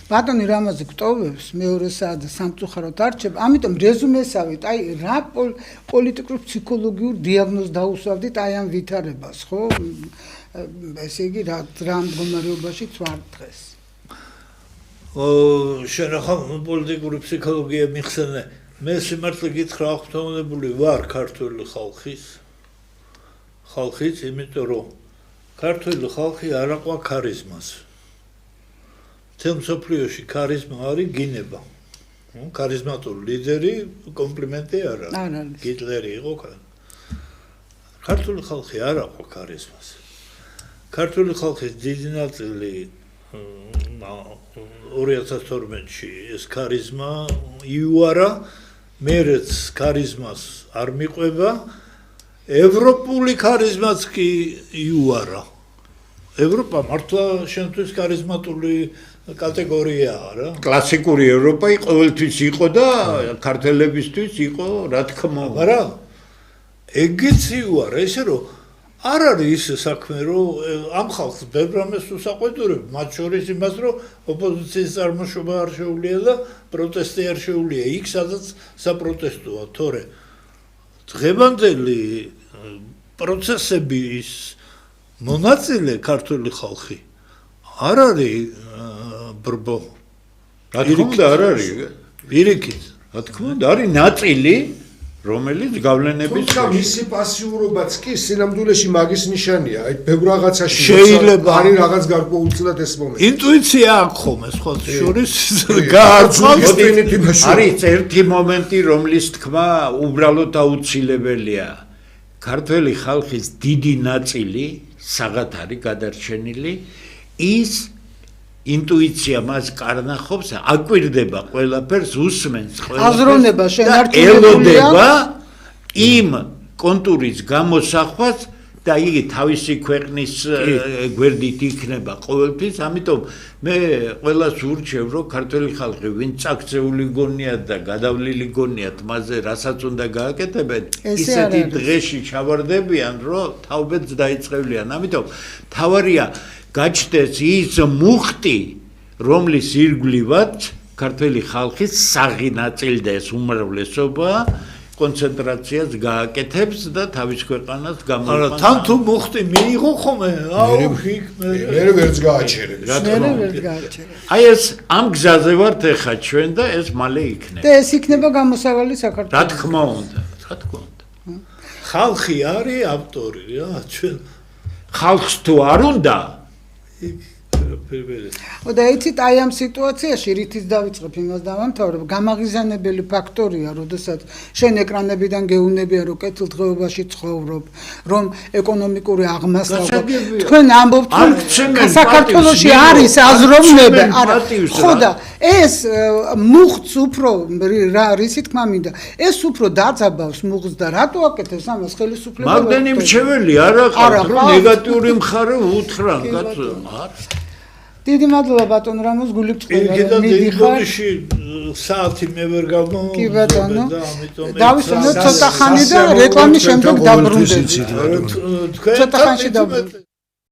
ბატონი რამაზე გტოვებს მეორე საათზე სამწუხაროდ არჩევ ამიტომ რეზუმესავით აი რა პოლიტიკურ ფსიქოლოგიურ დიაგნოზს დაუსვავდით აი ამ ვითარებას ხო ესე იგი რა მდგომარეობაში ვარ დღეს შენ ახლა პოლიტიკური ფსიქოლოგია მიხსენე მე სიმართლე გითხრა აღფრთოვანებული ვარ ქართული ხალხის იმიტომ რომ ქართული ხალხი არ აყვა ქარიზმას თემ სოფლიოში ქარიზმა არის გინება. ქარიზმატული ლიდერი კომპლიმენტი არა. გიტლერი იყო. ქართული ხალხი არ აყვა ქარიზმას. ქართული ხალხის დიდი ნაწილი 2012-ში ეს ქარიზმა იუარა, მერეც ქარიზმას არ მიყვება, ევროპული ქარიზმაც კი იუარა. ევროპა მართლა შენთვის ქარიზმატული კატეგორიაა რა. კლასიკური ევროპა ყოველთვის იყო და ქართველებისთვის იყო, რა თქმა უნდა. მაგრამ ეგეც იუარა, ესე რომ არ არის ის საქმე, რომ ამ ხალხს ბევრ რამეს უსაყვედურებ, მათ შორის იმას, რომ ოპოზიციის წარმოშობა არ შეუძლია და პროტესტი არ შეუძლია. იქ სადაც საპროტესტოა, თორე დღევანდელი პროცესების მონაწილე ქართული ხალხი არ არის ბრბო. რა თქმა უნდა არ არის. პირიქით. რა თქმა უნდა არის ნაწილი, რომელიც გავლენების თუმცა მისი პასიურობაც კი სინამდვილეში მაგის ნიშანია. აი ბევრ რაღაცაში შეიძლება არის რაღაც გარკვეულწილად ეს მომენტი. ინტუიცია აქვს ხოლმე სხვა შორის არის ერთი მომენტი, რომლის თქმა უბრალოდ აუცილებელია. ქართველი ხალხის დიდი ნაწილი საღად არის გადარჩენილი, ის ინტუიცია მას კარნახობს, აკვირდება ყველაფერს, usmens ყველაფერს. აზროვნება შენარჩუნებულია. ელოდება იმ კონტურის გამოსახვას და იგი თავისი ქვეყნის გვერდით იქნება ყოველთვის, ამიტომ მე ყველას ურჩევ, რომ ქართველი ხალხი ვინ წაქცეული გონიათ და გადავლილი გონიათ მასზე, რასაც უნდა გააკეთებენ, ისეთი დღეში ჩავარდებიან, რომ თაობებს დაიწყებლიან. ამიტომ თავარია გაჩნდეს ის მუხტი, რომლის ირგვლივაც ქართველი ხალხის საღი ნაწილი და ეს უმრავლესობა კონცენტრაციას გააკეთებს და თავის ქვეყანას გამოიყვანს. არა, თან თუ მუხტი მიიღო ხოლმე, აუ, იქ მე ვერც გააჩერებს. აი ეს ამ გზაზე ვართ ეხა ჩვენ და ეს მალე იქნება. და ეს იქნება გამოსავალი საქართველოს. რა თქმა უნდა, რა თქმა უნდა. ხალხი არის ავტორი რა, ჩვენ ხალხს თუ არ უნდა და იცით აი ამ სიტუაციაში რითიც დავიწყებ იმას დავამთავრებ, გამაღიზანებელი ფაქტორია, როდესაც შენ ეკრანებიდან გეუბნებიან, რომ კეთილდღეობაში ცხოვრობ, რომ ეკონომიკური აღმასლა თქვენ ამბობთ, რომ საქართველოში არის აზროვნება, არა, ხო და ეს მუხტს უფრო რისი თქმა მინდა, ეს უფრო დაძაბავს მუხტს და რატო აკეთებს ამას ხელისუფლება? მაგდენი მრჩეველი არ აყავთ, რომ ნეგატიური მხარე უთხრან, კაცო, არა. დიდი მადლობა ბატონ რამოს, გულით ყველა მიდიხარში საათი მე ვერ გავმოვიდა. კი ბატონო. დავისვენოთ ცოტა ხანი და რეკლამის შემდეგ დაბრუნდებით. თქვენ ცოტა ხანში დაბრუნდებით.